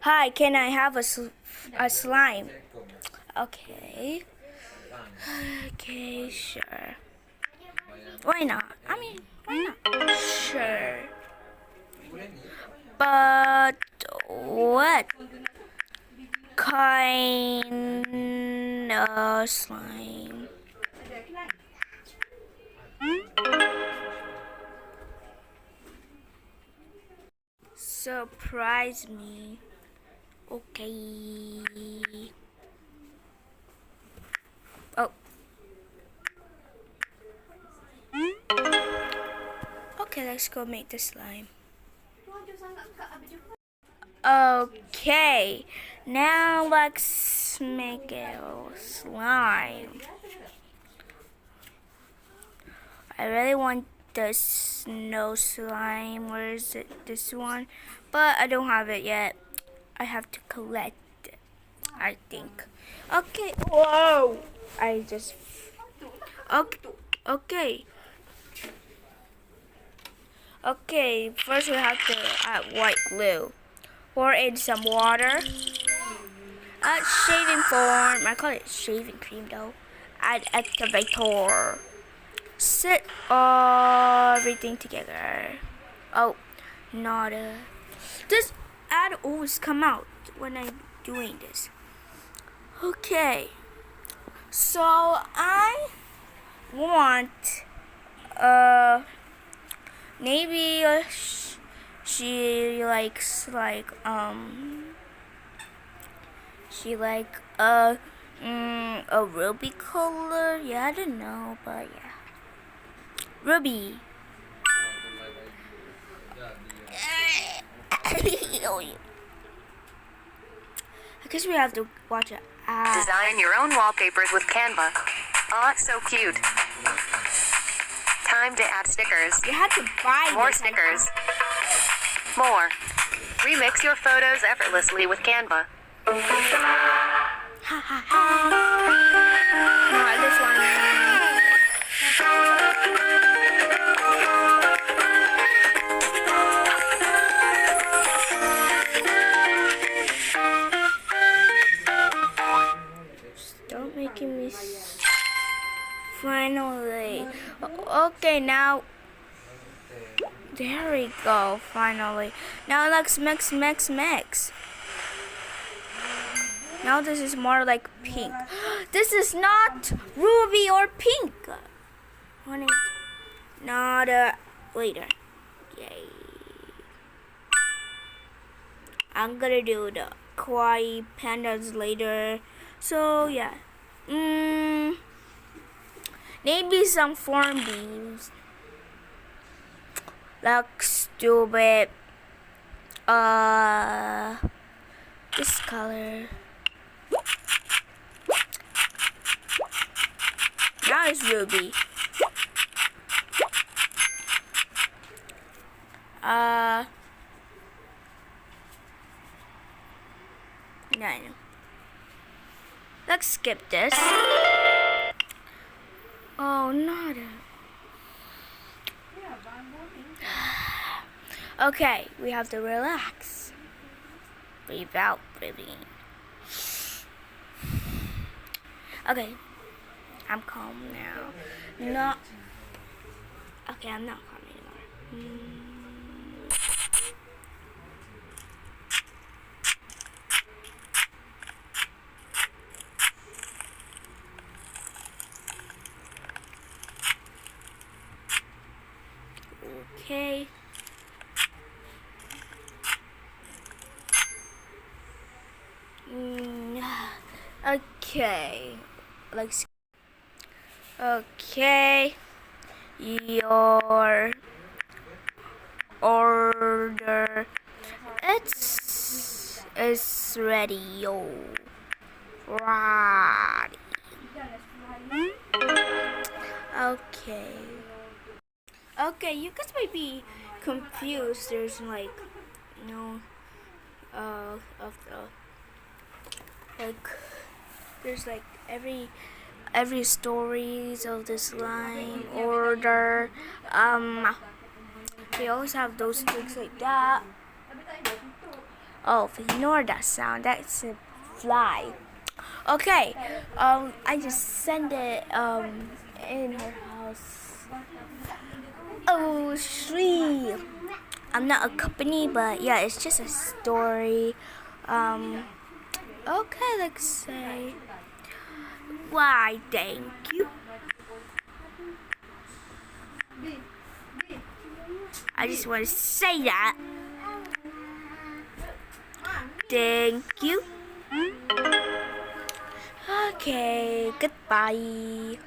Hi, can I have a slime? Okay. Okay, sure. Why not? I mean, why not? Sure. But what kind of slime? Surprise me. Okay. Oh. Okay, let's go make the slime. Okay, now let's make a slime. I really want the snow slime. Where is it? This one? But I don't have it yet. I have to collect it, I think. Okay. Whoa! I just. Okay. Okay. Okay. First we have to add white glue. Pour in some water. Add shaving foam. I call it shaving cream though. Add activator. Set everything together. Oh, not a. This ad always come out when I'm doing this. Okay. So I want maybe she likes she like a ruby color. Yeah, I don't know, but yeah. Ruby. I guess we have to watch it. Design your own wallpapers with Canva. Oh, so cute. Time to add stickers. You have to buy More this, stickers. More. Remix your photos effortlessly with Canva. Ha ha ha. Not this one. Stop making me. Finally. Okay, now. There we go. Finally. Now let's mix. Now this is more like pink. This is not ruby or pink. Not later. Yay. I'm gonna do the kawaii pandas later. So yeah. Maybe some form beams. Let's do it. This color. Now it's ruby. No. Let's skip this. Oh, not a. Okay, we have to relax. Breathe out, breathing. Okay, I'm calm now. No. Okay, I'm not calm anymore. Okay. Okay. Let's. Okay. Your order. It's ready, yo. Ready. Okay. Okay, you guys might be confused. There's like no of the there's like every stories of the slime order. They always have those things like that. Oh, ignore that sound. That's a fly. Okay. I just sent it in her house. Oh, sweet. I'm not a company, but yeah, it's just a story. Okay, let's say. Why, thank you. I just want to say that. Thank you. Okay, goodbye.